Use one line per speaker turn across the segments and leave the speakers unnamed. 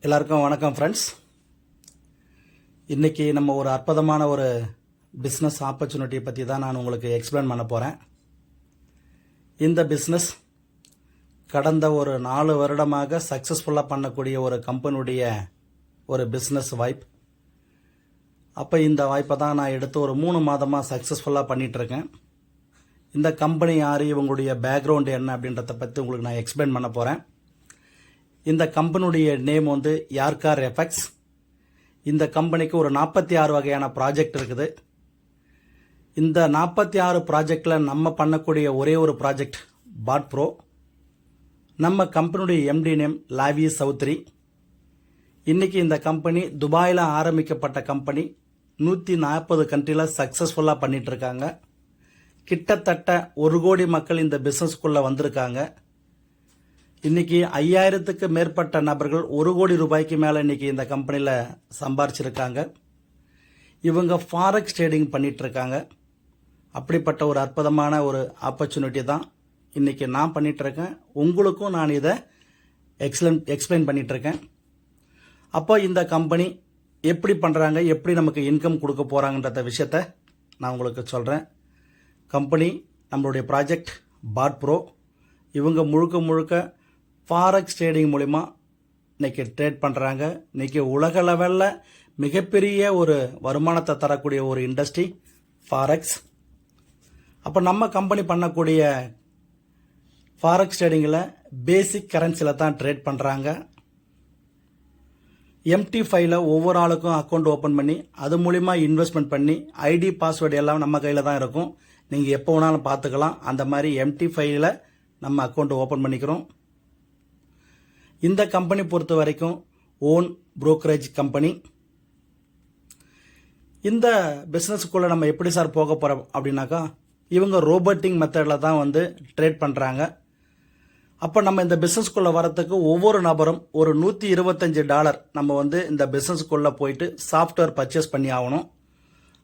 எல்லாருக்கும் வணக்கம் ஃப்ரெண்ட்ஸ். இன்றைக்கி நம்ம ஒரு அற்புதமான ஒரு பிஸ்னஸ் ஆப்பர்ச்சுனிட்டி பற்றி தான் நான் உங்களுக்கு எக்ஸ்பிளைன் பண்ண போகிறேன். இந்த பிஸ்னஸ் கடந்த ஒரு 4 வருடமாக சக்ஸஸ்ஃபுல்லாக பண்ணக்கூடிய ஒரு கம்பெனியுடைய ஒரு பிஸ்னஸ் வாய்ப்பு. அப்போ இந்த வாய்ப்பை தான் நான் எடுத்து ஒரு 3 மாதமாக சக்ஸஸ்ஃபுல்லாக பண்ணிகிட்ருக்கேன். இந்த கம்பெனி யார், இவங்களுடைய பேக்ரவுண்டு என்ன அப்படின்றத பற்றி உங்களுக்கு நான் எக்ஸ்பிளைன் பண்ண போகிறேன். இந்த கம்பெனியுடைய நேம் வந்து யார்கார் எஃபெக்ட்ஸ். இந்த கம்பெனிக்கு ஒரு 46 வகையான ப்ராஜெக்ட் இருக்குது. இந்த 46 ப்ராஜெக்டில் நம்ம பண்ணக்கூடிய ஒரே ஒரு ப்ராஜெக்ட் பாட் ப்ரோ. நம்ம கம்பெனியுடைய எம்டி நேம் லாவி சௌத்ரி. இன்றைக்கி இந்த கம்பெனி துபாயில் ஆரம்பிக்கப்பட்ட கம்பெனி 140 கண்ட்ரியில் சக்ஸஸ்ஃபுல்லாக பண்ணிகிட்ருக்காங்க. கிட்டத்தட்ட 1 கோடி மக்கள் இந்த பிஸ்னஸ்க்குள்ளே வந்திருக்காங்க. இன்றைக்கி 5000க்கு மேற்பட்ட நபர்கள் 1 கோடி ரூபாய்க்கு மேலே இன்றைக்கி இந்த கம்பெனியில் சம்பாரிச்சிருக்காங்க. இவங்க ஃபாரெக்ஸ் ட்ரேடிங் பண்ணிகிட்ருக்காங்க. அப்படிப்பட்ட ஒரு அற்புதமான ஒரு ஆப்பர்ச்சுனிட்டி தான் இன்றைக்கி நான் பண்ணிகிட்ருக்கேன். உங்களுக்கும் நான் இதை எக்ஸ்பிளைன் பண்ணிகிட்ருக்கேன். அப்போ இந்த கம்பெனி எப்படி பண்ணுறாங்க, எப்படி நமக்கு இன்கம் கொடுக்க போகிறாங்கன்ற விஷயத்த நான் உங்களுக்கு சொல்கிறேன். கம்பெனி நம்மளுடைய ப்ராஜெக்ட் பாட் ப்ரோ. இவங்க முழுக்க ஃபாரெக்ஸ் ட்ரேடிங் மூலிமா இன்றைக்கி ட்ரேட் பண்ணுறாங்க. இன்றைக்கி உலக லெவலில் மிகப்பெரிய ஒரு வருமானத்தை தரக்கூடிய ஒரு இண்டஸ்ட்ரி ஃபாரெக்ஸ். அப்போ நம்ம கம்பெனி பண்ணக்கூடிய ஃபாரெக்ஸ் ட்ரேடிங்கில் பேசிக் கரன்சியில் தான் ட்ரேட் பண்ணுறாங்க. MT5 ஒவ்வொரு ஆளுக்கும் அக்கௌண்ட் ஓப்பன் பண்ணி அது மூலிமா இன்வெஸ்ட்மெண்ட் பண்ணி ஐடி பாஸ்வேர்டு எல்லாம் நம்ம கையில் தான் இருக்கும். நீங்கள் எப்போ வேணாலும் பார்த்துக்கலாம். அந்த மாதிரி MT5 நம்ம அக்கௌண்ட் ஓப்பன் பண்ணிக்கிறோம். இந்த கம்பெனி பொறுத்த வரைக்கும் ஓன் புரோக்கரேஜ் கம்பெனி. இந்த பிஸ்னஸுக்குள்ளே நம்ம எப்படி சார் போக போகிறோம் அப்படின்னாக்கா, இவங்க ரோபோட்டிங் மெத்தடில் தான் வந்து ட்ரேட் பண்ணுறாங்க. அப்போ நம்ம இந்த பிஸ்னஸ்க்குள்ளே வரத்துக்கு ஒவ்வொரு நபரும் ஒரு $125 நம்ம வந்து இந்த பிஸ்னஸ்க்குள்ளே போயிட்டு சாஃப்ட்வேர் பர்ச்சேஸ் பண்ணி ஆகணும்.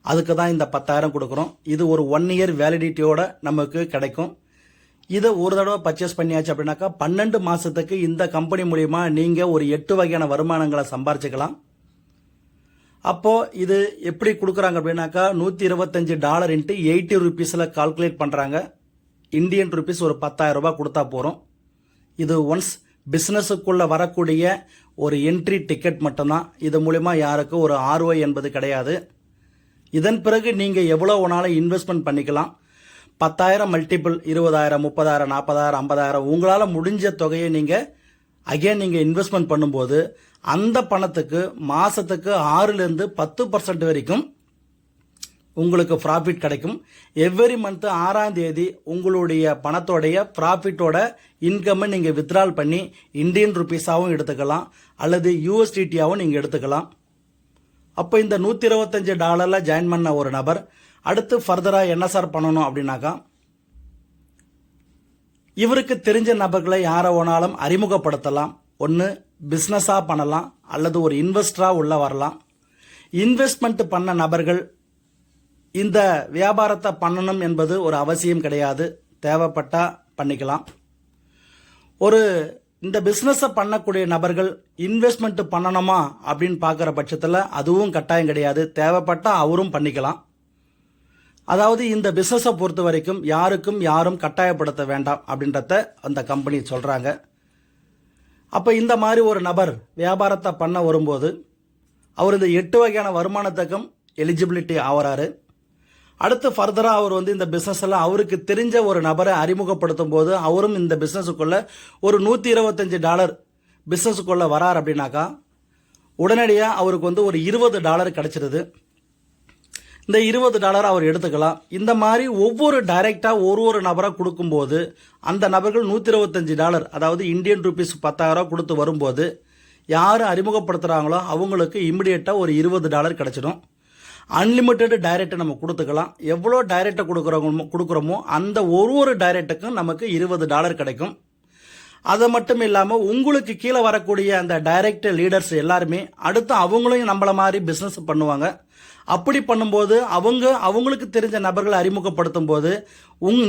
அதுக்கு தான் இந்த 10,000 கொடுக்குறோம். இது ஒரு 1 இயர் வேலிடிட்டியோட நமக்கு கிடைக்கும். இதை ஒரு தடவை பர்ச்சேஸ் பண்ணியாச்சு அப்படின்னாக்கா 12 மாதத்துக்கு இந்த கம்பெனி மூலிமா நீங்கள் ஒரு 8 வகையான வருமானங்களை சம்பாரிச்சுக்கலாம். அப்போது இது எப்படி கொடுக்குறாங்க அப்படின்னாக்கா $125 இன்ட்டு 80 ரூபீஸில் கால்குலேட் பண்ணுறாங்க. இந்தியன் ருபீஸ் ஒரு 10,000 ரூபாய் கொடுத்தா போகிறோம். இது ஒன்ஸ் பிஸ்னஸுக்குள்ளே வரக்கூடிய ஒரு என்ட்ரி டிக்கெட் மட்டும்தான். இது மூலிமா யாருக்கும் ஒரு ROI என்பது கிடையாது. இதன் பிறகு நீங்கள் எவ்வளோ வேணாலும் இன்வெஸ்ட்மெண்ட் பண்ணிக்கலாம். 10,000 மல்டிபிள் 20,000, 30,000, 40,000, 50,000 உங்களால் முடிஞ்ச தொகையை நீங்கள் இன்வெஸ்ட்மெண்ட் பண்ணும்போது அந்த பணத்துக்கு மாதத்துக்கு 6லேருந்து 10% வரைக்கும் உங்களுக்கு ப்ராஃபிட் கிடைக்கும். எவ்ரி மந்த் 6ஆம் தேதி உங்களுடைய பணத்தோடைய ப்ராஃபிட்டோட இன்கம்மை நீங்கள் வித்ட்ரால் பண்ணி இந்தியன் ருபீஸாகவும் எடுத்துக்கலாம் அல்லது USDTயாகவும் நீங்கள் எடுத்துக்கலாம். அப்போ இந்த $125 ஜாயின் பண்ண ஒரு நபர் அடுத்து ஃபர்தராக என்ன சார் பண்ணணும் அப்படின்னாக்கா, இவருக்கு தெரிஞ்ச நபர்களை யாரை வேணாலும் அறிமுகப்படுத்தலாம். ஒன்று பிஸ்னஸாக பண்ணலாம் அல்லது ஒரு இன்வெஸ்டராக உள்ள வரலாம். இன்வெஸ்ட்மெண்ட் பண்ண நபர்கள் இந்த வியாபாரத்தை பண்ணணும் என்பது ஒரு அவசியம் கிடையாது. தேவைப்பட்டால் பண்ணிக்கலாம். இந்த பிஸ்னஸை பண்ணக்கூடிய நபர்கள் இன்வெஸ்ட்மெண்ட் பண்ணணுமா அப்படின்னு பார்க்குற பட்சத்தில் அதுவும் கட்டாயம் கிடையாது. தேவைப்பட்டால் அவரும் பண்ணிக்கலாம். அதாவது இந்த பிஸ்னஸை பொறுத்த வரைக்கும் யாரும் கட்டாயப்படுத்த வேண்டாம் அப்படின்றத அந்த கம்பெனி சொல்கிறாங்க. அப்போ இந்த மாதிரி ஒரு நபர் வியாபாரத்தை பண்ண வரும்போது அவர் இந்த 8 வகையான வருமானத்துக்கும் எலிஜிபிலிட்டி ஆகிறாரு. அடுத்து ஃபர்தராக அவர் வந்து இந்த பிஸ்னஸில் அவருக்கு தெரிஞ்ச ஒரு நபரை அறிமுகப்படுத்தும் போது அவரும் இந்த பிஸ்னஸுக்குள்ளே ஒரு $125 பிஸ்னஸுக்குள்ளே வரார் அப்படின்னாக்கா உடனடியாக அவருக்கு வந்து ஒரு $20 கிடைச்சிருது. இந்த $20 அவர் எடுத்துக்கலாம். இந்த மாதிரி ஒவ்வொரு டைரெக்டாக ஒரு நபராக கொடுக்கும்போது அந்த நபர்கள் $125 அதாவது இந்தியன் ருபீஸ் 10,000 கொடுத்து வரும்போது யார் அறிமுகப்படுத்துகிறாங்களோ அவங்களுக்கு இமிடியேட்டாக ஒரு $20 கிடைச்சிடும். அன்லிமிட்டெட் டைரக்டை நம்ம கொடுத்துக்கலாம். எவ்வளோ டைரக்டை கொடுக்குறோமோ அந்த ஒரு டைரக்டுக்கும் நமக்கு $20 கிடைக்கும். அது மட்டும் இல்லாமல் உங்களுக்கு கீழே வரக்கூடிய அந்த டைரக்ட் லீடர்ஸ் எல்லாருமே அடுத்து அவங்களையும் நம்மள மாதிரி பிஸ்னஸ் பண்ணுவாங்க. அப்படி பண்ணும்போது அவங்களுக்கு தெரிஞ்ச நபர்களை அறிமுகப்படுத்தும் போது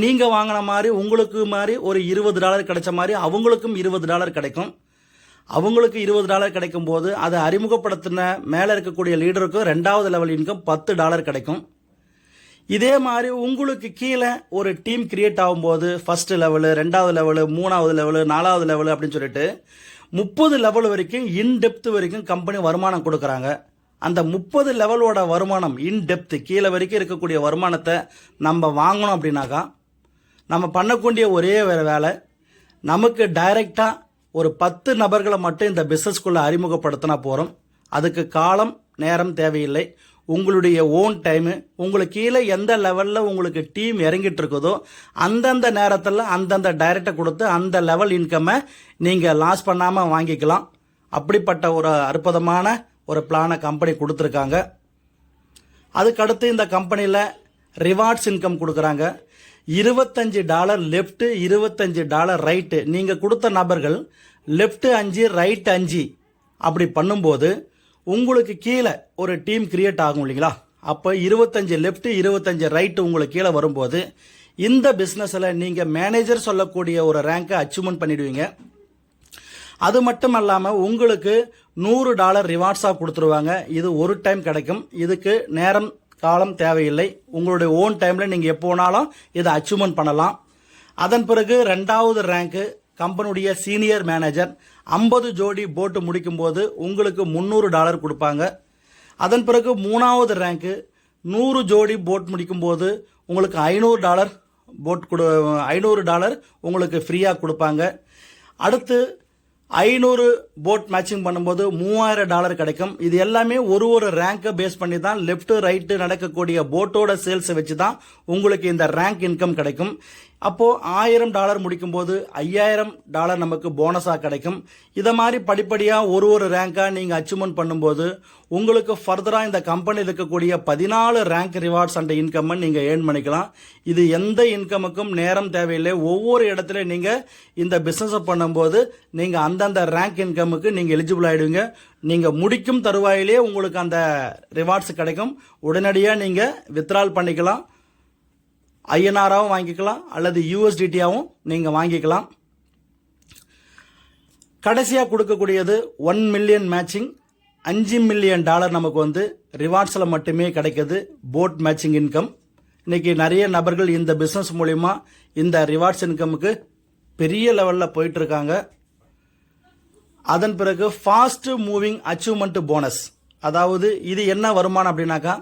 நீங்கள் வாங்கின மாதிரி உங்களுக்கு மாதிரி ஒரு $20 கிடைச்ச மாதிரி அவங்களுக்கும் $20 கிடைக்கும். அவங்களுக்கு $20 கிடைக்கும் போது அதை அறிமுகப்படுத்தின மேலே இருக்கக்கூடிய லீடருக்கு 2வது லெவல் இன்கம் $10 கிடைக்கும். இதே மாதிரி உங்களுக்கு கீழே ஒரு டீம் கிரியேட் ஆகும்போது ஃபர்ஸ்ட் லெவலு, 2வது லெவலு, 3வது லெவலு, 4வது லெவலு அப்படின்னு சொல்லிட்டு 30 லெவல் வரைக்கும் இன்டெப்த் வரைக்கும் கம்பெனி வருமானம் கொடுக்குறாங்க. அந்த 30 லெவலோட வருமானம் இன்டெப்த் கீழே வரைக்கும் இருக்கக்கூடிய வருமானத்தை நம்ம வாங்கணும் அப்படின்னாக்கா நம்ம பண்ணக்கூடிய ஒரே வேலை, நமக்கு டைரெக்டாக ஒரு 10 நபர்களை மட்டும் இந்த பிஸ்னஸ்குள்ளே அறிமுகப்படுத்தினா போகிறோம். அதுக்கு காலம் நேரம் தேவையில்லை. உங்களுடைய ஓன் டைமு, உங்களுக்கு கீழே எந்த லெவலில் உங்களுக்கு டீம் இறங்கிட்டு இருக்குதோ அந்தந்த நேரத்தில் அந்தந்த டைரக்டை கொடுத்து அந்த லெவல் இன்கம்மை நீங்கள் லாஸ் பண்ணாமல் வாங்கிக்கலாம். அப்படிப்பட்ட ஒரு அற்புதமான ஒரு பிளானை கம்பெனி கொடுத்துருக்காங்க. அதுக்கடுத்து இந்த கம்பெனியில் ரிவார்ட்ஸ் இன்கம் கொடுக்குறாங்க. $25 லெஃப்ட்டு, $25 ரைட்டு. நீங்கள் கொடுத்த நபர்கள் லெஃப்ட் 5 ரைட் 5 அப்படி பண்ணும்போது உங்களுக்கு கீழே ஒரு டீம் கிரியேட் ஆகும் இல்லைங்களா? அப்போ 25 லெஃப்ட் 25 ரைட்டு உங்களுக்கு கீழே வரும்போது இந்த பிஸ்னஸில் நீங்கள் மேனேஜர் சொல்லக்கூடிய ஒரு ரேங்கை அச்சீவ்மெண்ட் பண்ணிடுவீங்க. அது மட்டும் இல்லாமல் உங்களுக்கு $100 ரிவார்ட்ஸாக கொடுத்துருவாங்க. இது ஒரு டைம் கிடைக்கும். இதுக்கு நேரம் காலம் தேவையில்லை. உங்களுடைய ஓன் டைமில் நீங்கள் எப்போ வேணாலும் இதை அச்சீவ்மெண்ட் பண்ணலாம். அதன் பிறகு 2வது ரேங்க்கு கம்பெனியுடைய சீனியர் மேனேஜர் 50 ஜோடி போட்டு முடிக்கும்போது உங்களுக்கு $300 கொடுப்பாங்க. அதன் பிறகு 3வது ரேங்க்கு 100 ஜோடி போட் முடிக்கும்போது உங்களுக்கு $500 $500 உங்களுக்கு ஃப்ரீயாக கொடுப்பாங்க. அடுத்து 500 போட் மேட்சிங் பண்ணும்போது $3000 கிடைக்கும். இது எல்லாமே ஒரு ரேங்கை பேஸ் பண்ணி தான் லெஃப்ட் ரைட்டு நடக்கக்கூடிய போட்டோட சேல்ஸை வச்சு தான் உங்களுக்கு இந்த ரேங்க் இன்கம் கிடைக்கும். அப்போ $1000 முடிக்கும்போது $5000 நமக்கு போனஸாக கிடைக்கும். இதை மாதிரி படிப்படியாக ஒரு ரேங்காக நீங்கள் அச்சீவ்மெண்ட் பண்ணும்போது உங்களுக்கு ஃபர்தராக இந்த கம்பெனி இருக்கக்கூடிய 14 ரேங்க் ரிவார்ட்ஸ் அண்ட் இன்கம்மை நீங்கள் ஏர்ன் பண்ணிக்கலாம். இது எந்த இன்கமுக்கும் நேரம் தேவையில்லை. ஒவ்வொரு இடத்துல நீங்கள் இந்த பிஸ்னஸை பண்ணும்போது நீங்கள் அந்தந்த ரேங்க் இன்கமுக்கு நீங்கள் எலிஜிபிள் ஆகிடுவீங்க. நீங்கள் முடிக்கும் தருவாயிலே உங்களுக்கு அந்த ரிவார்ட்ஸ் கிடைக்கும். உடனடியாக நீங்கள் வித்ட்ரால் பண்ணிக்கலாம். INR-ஆவும் வாங்கிக்கலாம் அல்லது USDT-ஆவும் நீங்கள் வாங்கிக்கலாம். கடைசியாக கொடுக்கக்கூடியது 1 மில்லியன் மேட்சிங். $5 மில்லியன் நமக்கு வந்து ரிவார்ட்ஸில் மட்டுமே கிடைக்கிது போட் மேட்சிங் இன்கம். இன்னைக்கு நிறைய நபர்கள் இந்த பிஸ்னஸ் மூலிமா இந்த ரிவார்ட்ஸ் இன்கமுக்கு பெரிய லெவலில் போயிட்டு இருக்காங்க. அதன் பிறகு ஃபாஸ்ட் மூவிங் அச்சீவ்மெண்ட் போனஸ். அதாவது இது என்ன வருமானம் அப்படின்னாக்கா,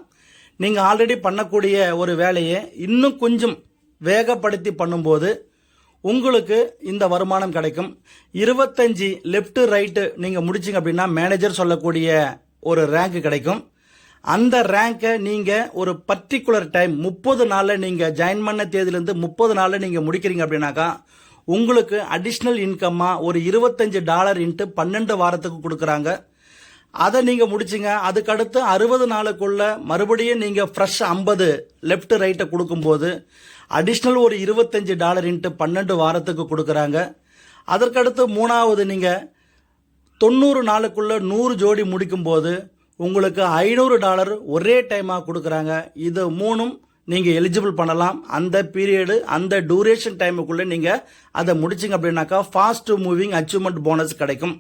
நீங்கள் ஆல்ரெடி பண்ணக்கூடிய ஒரு வேலையை இன்னும் கொஞ்சம் வேகப்படுத்தி பண்ணும்போது உங்களுக்கு இந்த வருமானம் கிடைக்கும். 25 லெஃப்ட் ரைட்டு நீங்கள் முடிச்சிங்க அப்படின்னா மேனேஜர் சொல்லக்கூடிய ஒரு ரேங்க் கிடைக்கும். அந்த ரேங்கை நீங்கள் ஒரு பர்டிகுலர் டைம் 30 நாளில் நீங்கள் ஜாயின் பண்ண தேதியிலேருந்து 30 நாளில் நீங்கள் முடிக்கிறீங்க அப்படின்னாக்கா உங்களுக்கு அடிஷ்னல் இன்கம்மாக ஒரு $25 இன்ட்டு 12 வாரத்துக்கு கொடுக்குறாங்க. அதை நீங்கள் முடிச்சிங்க. அதுக்கடுத்து 60 நாளுக்குள்ள மறுபடியும் நீங்கள் ஃப்ரெஷ் 50 லெஃப்ட் ரைட்டை கொடுக்கும்போது அடிஷ்னல் ஒரு $25 இன்ட்டு 12 வாரத்துக்கு கொடுக்குறாங்க. அதற்கடுத்து 3வது நீங்கள் 90 நாளுக்குள்ள 100 ஜோடி முடிக்கும்போது உங்களுக்கு $500 ஒரே டைமாக கொடுக்குறாங்க. இது 3ம் நீங்கள் எலிஜிபிள் பண்ணலாம். அந்த பீரியடு அந்த டூரேஷன் டைமுக்குள்ளே நீங்கள் அதை முடிச்சிங்க அப்படின்னாக்கா ஃபாஸ்ட் மூவிங் அச்சீவ்மெண்ட் போனஸ் கிடைக்கும்.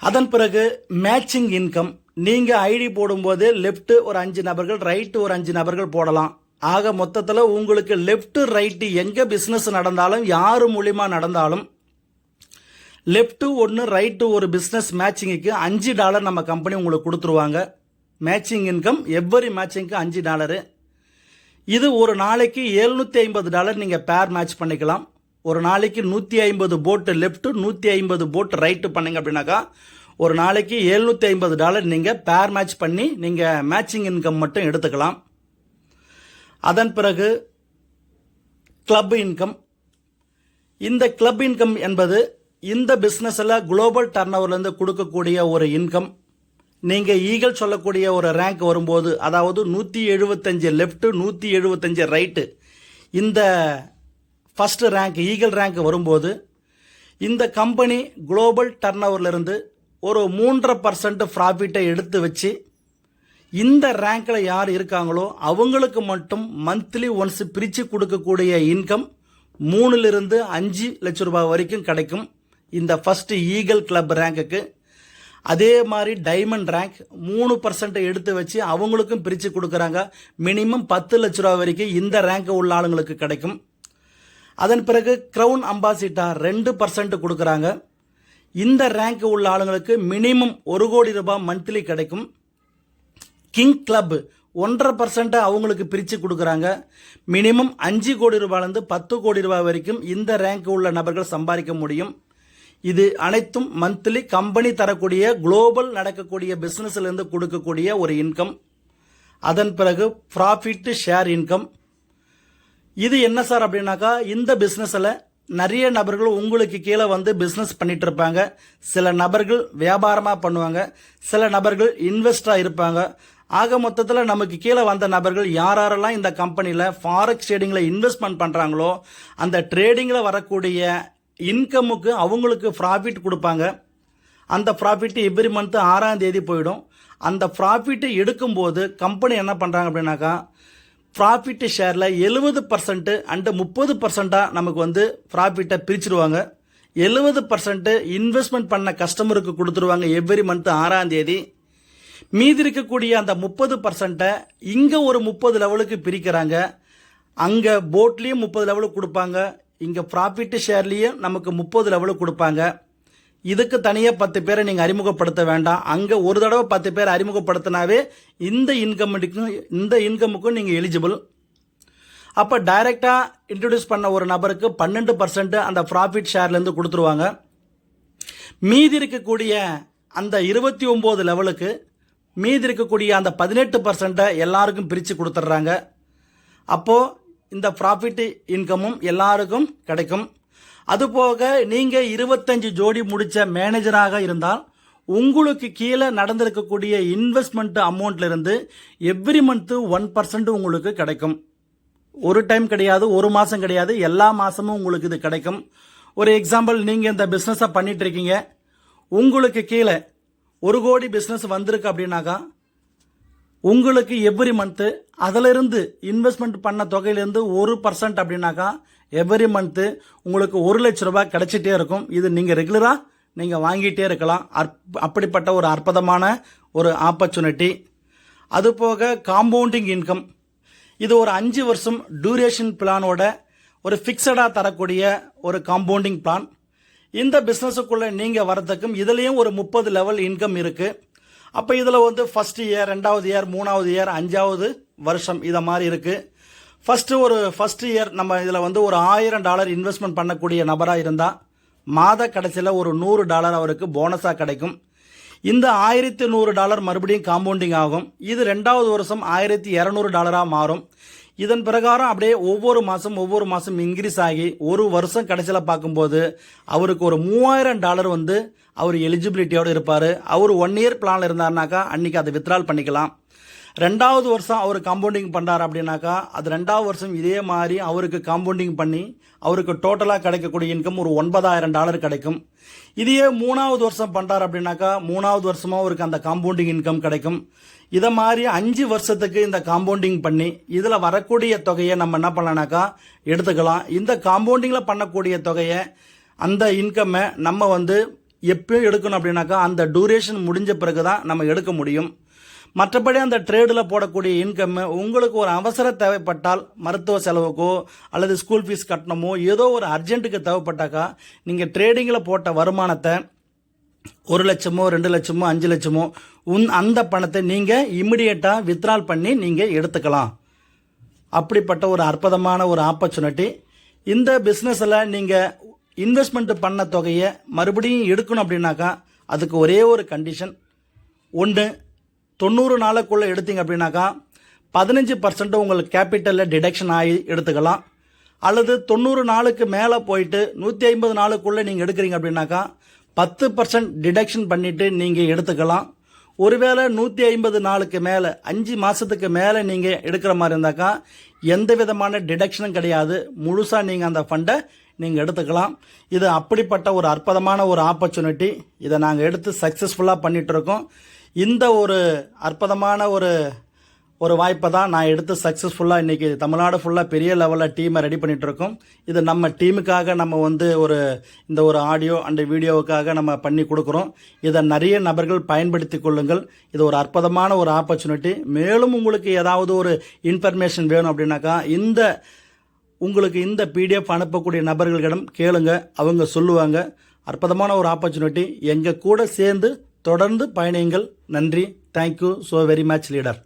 அதன் பிறகு மேட்சிங் இன்கம். நீங்கள் ஐடி போடும்போது லெஃப்ட் ஒரு 5 நபர்கள், ரைட்டு ஒரு 5 நபர்கள் போடலாம். ஆக மொத்தத்தில் உங்களுக்கு லெஃப்ட் ரைட்டு எங்கே பிஸ்னஸ் நடந்தாலும் யார் மூலிமா நடந்தாலும் லெஃப்ட்டு ஒன்று ரைட்டு ஒரு பிஸ்னஸ் மேட்சிங்குக்கு $5 நம்ம கம்பெனி உங்களுக்கு கொடுத்துருவாங்க. மேட்சிங் இன்கம் எவ்வரி மேட்சிங்க்கு $5. இது ஒரு நாளைக்கு $750 நீங்கள் பேர் மேட்ச் பண்ணிக்கலாம். ஒரு நாளைக்கு 150 போட்டு லெஃப்ட் 150 போட்டு ரைட்டு பண்ணீங்க அப்படின்னாக்கா ஒரு நாளைக்கு $750 நீங்கள் பேர் மேட்ச் பண்ணி நீங்கள் மேட்சிங் இன்கம் மட்டும் எடுத்துக்கலாம். அதன் பிறகு கிளப் இன்கம். இந்த கிளப் இன்கம் என்பது இந்த பிஸ்னஸில் குளோபல் டர்ன் ஓவர்லேருந்து கொடுக்கக்கூடிய ஒரு இன்கம். நீங்கள் ஈகிள் சொல்லக்கூடிய ஒரு ரேங்க் வரும்போது, அதாவது 175 லெஃப்ட் 175 ரைட்டு, இந்த ஃபர்ஸ்ட் ரேங்க் ஈகிள் ரேங்க் வரும்போது இந்த கம்பெனி குளோபல் டர்ன் ஓவர்லேருந்து ஒரு 3% ப்ராஃபிட்டை எடுத்து வச்சு இந்த ரேங்கில் யார் இருக்காங்களோ அவங்களுக்கு மட்டும் மந்த்லி ஒன்ஸ் பிரித்து கொடுக்கக்கூடிய இன்கம் 3 to 5 லட்சம் ரூபாய் வரைக்கும் கிடைக்கும். இந்த ஃபர்ஸ்ட் ஈகிள் கிளப் ரேங்குக்கு. அதே மாதிரி டைமண்ட் ரேங்க் 3% எடுத்து வச்சு அவங்களுக்கும் பிரித்து கொடுக்குறாங்க. மினிமம் 10 லட்ச ரூபா வரைக்கும் இந்த ரேங்க் உள்ள ஆளுங்களுக்கு கிடைக்கும். அதன் பிறகு கிரவுன் அம்பாசிடர் 2% கொடுக்குறாங்க. இந்த ரேங்க் உள்ள ஆளுங்களுக்கு மினிமம் 1 கோடி ரூபாய் மந்த்லி கிடைக்கும். கிங் கிளப் 1.5% அவங்களுக்கு பிரித்து கொடுக்குறாங்க. மினிமம் 5 கோடி ரூபாயிலிருந்து 10 கோடி ரூபாய் வரைக்கும் இந்த ரேங்க் உள்ள நபர்கள் சம்பாதிக்க முடியும். இது அனைத்தும் மந்த்லி கம்பெனி தரக்கூடிய குளோபல் நடக்கக்கூடிய பிஸ்னஸ்லேருந்து கொடுக்கக்கூடிய ஒரு இன்கம். அதன் பிறகு ப்ராஃபிட் ஷேர் இன்கம். இது என்ன சார் அப்படின்னாக்கா, இந்த பிஸ்னஸில் நிறைய நபர்கள் உங்களுக்கு கீழே வந்து பிஸ்னஸ் பண்ணிட்டு இருப்பாங்க. சில நபர்கள் வியாபாரமாக பண்ணுவாங்க, சில நபர்கள் இன்வெஸ்டராக இருப்பாங்க. ஆக மொத்தத்தில் நமக்கு கீழே வந்த நபர்கள் யாரெல்லாம் இந்த கம்பெனியில் ஃபாரெக்ஸ் ட்ரேடிங்கில் இன்வெஸ்ட்மெண்ட் பண்ணுறாங்களோ அந்த ட்ரேடிங்கில் வரக்கூடிய இன்கமுக்கு அவங்களுக்கு ப்ராஃபிட் கொடுப்பாங்க. அந்த ப்ராஃபிட் எவ்ரி மந்த் 6ஆம் தேதி போயிடும். அந்த ப்ராஃபிட் எடுக்கும்போது கம்பெனி என்ன பண்ணுறாங்க அப்படின்னாக்கா, ப்ராஃபிட் ஷேரில் 70% அண்டு 30% நமக்கு வந்து ப்ராஃபிட்டை பிரிச்சுடுவாங்க. 70% இன்வெஸ்ட்மெண்ட் பண்ண கஸ்டமருக்கு கொடுத்துருவாங்க எவ்ரி மந்த் 6ஆம் தேதி. மீதி இருக்கக்கூடிய அந்த 30% இங்கே ஒரு 30 லெவலுக்கு பிரிக்கிறாங்க. அங்கே போட்லேயும் 30 லெவலுக்கு கொடுப்பாங்க, இங்கே ப்ராஃபிட் ஷேர்லேயும் நமக்கு 30 லெவலுக்கு கொடுப்பாங்க. இதுக்கு தனியாக 10 பேரை நீங்கள் அறிமுகப்படுத்த வேண்டாம். அங்கே ஒரு தடவை 10 பேர் அறிமுகப்படுத்தினாவே இந்த இன்கமுக்கும் நீங்கள் எலிஜிபிள். அப்போ டைரெக்டாக இன்ட்ரடியூஸ் பண்ண ஒரு நபருக்கு 12% அந்த ப்ராஃபிட் ஷேர்லேருந்து கொடுத்துருவாங்க. மீதி இருக்கக்கூடிய அந்த 29 லெவலுக்கு மீதி இருக்கக்கூடிய அந்த 18% எல்லாருக்கும் பிரித்து கொடுத்துட்றாங்க. அப்போது இந்த ப்ராஃபிட் இன்கமும் எல்லாருக்கும் கிடைக்கும். அதுபோக நீங்கள் 25 ஜோடி முடித்த மேனேஜராக இருந்தால் உங்களுக்கு கீழே நடந்திருக்கக்கூடிய இன்வெஸ்ட்மெண்ட் அமௌண்ட்லேருந்து எவ்ரி மந்த்து 1% உங்களுக்கு கிடைக்கும். ஒரு டைம் கிடையாது, ஒரு மாதம் கிடையாது, எல்லா மாதமும் உங்களுக்கு இது கிடைக்கும். ஒரு எக்ஸாம்பிள், நீங்கள் இந்த பிஸ்னஸை பண்ணிட்டு இருக்கீங்க, உங்களுக்கு கீழே 1 கோடி பிஸ்னஸ் வந்திருக்கு அப்படின்னாக்கா உங்களுக்கு எவ்ரி மந்த்து அதிலிருந்து இன்வெஸ்ட்மெண்ட் பண்ண தொகையிலேருந்து 1% அப்படின்னாக்கா எவ்ரி மந்த்து உங்களுக்கு 1 லட்ச ரூபாய் கிடைச்சிட்டே இருக்கும். இது நீங்கள் ரெகுலராக நீங்கள் வாங்கிட்டே இருக்கலாம். அப்படிப்பட்ட ஒரு அற்புதமான ஒரு ஆப்பர்ச்சுனிட்டி. அதுபோக காம்பவுண்டிங் இன்கம், இது ஒரு 5 வருஷம் டியூரேஷன் பிளானோட ஒரு ஃபிக்ஸடாக தரக்கூடிய ஒரு காம்பவுண்டிங் பிளான். இந்த பிஸ்னஸுக்குள்ளே நீங்கள் வரதுக்கும் இதுலேயும் ஒரு 30 லெவல் இன்கம் இருக்குது. அப்போ இதில் வந்து ஃபர்ஸ்ட் இயர், 2வது இயர், 3வது இயர், 5வது வருஷம் இதை மாதிரி இருக்குது. ஃபர்ஸ்ட் இயர் நம்ம இதில் வந்து ஒரு $1000 இன்வெஸ்ட்மெண்ட் பண்ணக்கூடிய நபராக இருந்தால் மாத கடைசியில் ஒரு $100 அவருக்கு போனஸாக கிடைக்கும். இந்த $1100 மறுபடியும் காம்பவுண்டிங் ஆகும். இது 2வது வருஷம் $1200 மாறும். இதன் பிரகாரம் அப்படியே ஒவ்வொரு மாதம் இன்க்ரீஸ் ஆகி ஒரு வருஷம் கடைசியில் பார்க்கும்போது அவருக்கு ஒரு $3000 வந்து அவர் எலிஜிபிலிட்டியோடு இருப்பார். அவர் 1 இயர் பிளானில் இருந்தாருனாக்கா அன்றைக்கி அதை வித்ட்ரால் பண்ணிக்கலாம். 2வது வருஷம் அவர் காம்பவுண்டிங் பண்ணுறாரு அப்படின்னாக்கா அது 2வது வருஷம் இதே மாதிரி அவருக்கு காம்பவுண்டிங் பண்ணி அவருக்கு டோட்டலாக கிடைக்கக்கூடிய இன்கம் ஒரு $9000 கிடைக்கும். இதையே 3வது வருஷம் பண்ணுறாரு அப்படின்னாக்கா 3வது வருஷமாக அவருக்கு அந்த காம்பவுண்டிங் இன்கம் கிடைக்கும். இதை மாதிரி 5 வருஷத்துக்கு இந்த காம்பவுண்டிங் பண்ணி இதில் வரக்கூடிய தொகையை நம்ம என்ன பண்ணலாம்னாக்கா எடுத்துக்கலாம். இந்த காம்பவுண்டிங்கில் பண்ணக்கூடிய தொகையை அந்த இன்கம்மை நம்ம வந்து எப்பயும் எடுக்கணும் அப்படின்னாக்கா அந்த டூரேஷன் முடிஞ்ச பிறகு தான் நம்ம எடுக்க முடியும். மற்றபடி அந்த ட்ரேடில் போடக்கூடிய இன்கம் உங்களுக்கு ஒரு அவசர தேவைப்பட்டால், மருத்துவ செலவுக்கோ அல்லது ஸ்கூல் ஃபீஸ் கட்டணமோ ஏதோ ஒரு அர்ஜென்ட்டுக்கு தேவைப்பட்டாக்கா நீங்கள் ட்ரேடிங்கில் போட்ட வருமானத்தை 1 லட்சமோ 2 லட்சமோ 5 லட்சமோ அந்த பணத்தை நீங்கள் இமிடியேட்டாக வித்ட்ரால் பண்ணி நீங்கள் எடுத்துக்கலாம். அப்படிப்பட்ட ஒரு அற்புதமான ஒரு ஆப்பர்ச்சுனிட்டி. இந்த பிஸ்னஸில் நீங்கள் இன்வெஸ்ட்மெண்ட் பண்ண தொகையை மறுபடியும் எடுக்கணும் அப்படின்னாக்கா அதுக்கு ஒரே ஒரு கண்டிஷன். 1, 90 நாளுக்குள்ளே எடுத்தீங்க அப்படின்னாக்கா 15% உங்களுக்கு கேபிட்டலில் டிடக்ஷன் ஆகி எடுத்துக்கலாம். அல்லது 90 நாளுக்கு மேலே போயிட்டு 150 நாளுக்குள்ளே நீங்கள் எடுக்கிறீங்க அப்படின்னாக்கா 10% டிடக்ஷன் பண்ணிவிட்டு நீங்கள் எடுத்துக்கலாம். ஒருவேளை 150 நாளுக்கு மேலே 5 மாதத்துக்கு மேலே நீங்கள் எடுக்கிற மாதிரி இருந்தாக்கா எந்த விதமான டிடக்ஷனும் கிடையாது. முழுசாக நீங்கள் அந்த ஃபண்டை நீங்கள் எடுத்துக்கலாம். இது அப்படிப்பட்ட ஒரு அற்புதமான ஒரு ஆப்பர்ச்சுனிட்டி. இதை நாங்கள் எடுத்து சக்ஸஸ்ஃபுல்லாக பண்ணிகிட்ருக்கோம். இந்த ஒரு அற்புதமான ஒரு ஒரு வாய்ப்பை தான் நான் எடுத்து சக்ஸஸ்ஃபுல்லாக இன்றைக்கி தமிழ்நாடு ஃபுல்லாக பெரிய லெவலில் டீமை ரெடி பண்ணிகிட்டு இருக்கோம். இது நம்ம டீமுக்காக நம்ம வந்து இந்த ஒரு ஆடியோ அண்ட் வீடியோவுக்காக நம்ம பண்ணி கொடுக்குறோம். இதை நிறைய நபர்கள் பயன்படுத்தி கொள்ளுங்கள். இது ஒரு அற்புதமான ஒரு ஆப்பர்ச்சுனிட்டி. மேலும் உங்களுக்கு ஏதாவது ஒரு இன்ஃபர்மேஷன் வேணும் அப்படின்னாக்கா உங்களுக்கு இந்த பிடிஎஃப் அனுப்பக்கூடிய நபர்களிடம் கேளுங்க, அவங்க சொல்லுவாங்க. அற்புதமான ஒரு ஆப்பர்ச்சுனிட்டி. எங்கள் கூட சேர்ந்து தொடர்ந்து பயணியுங்கள். நன்றி. Thank you so very much leader.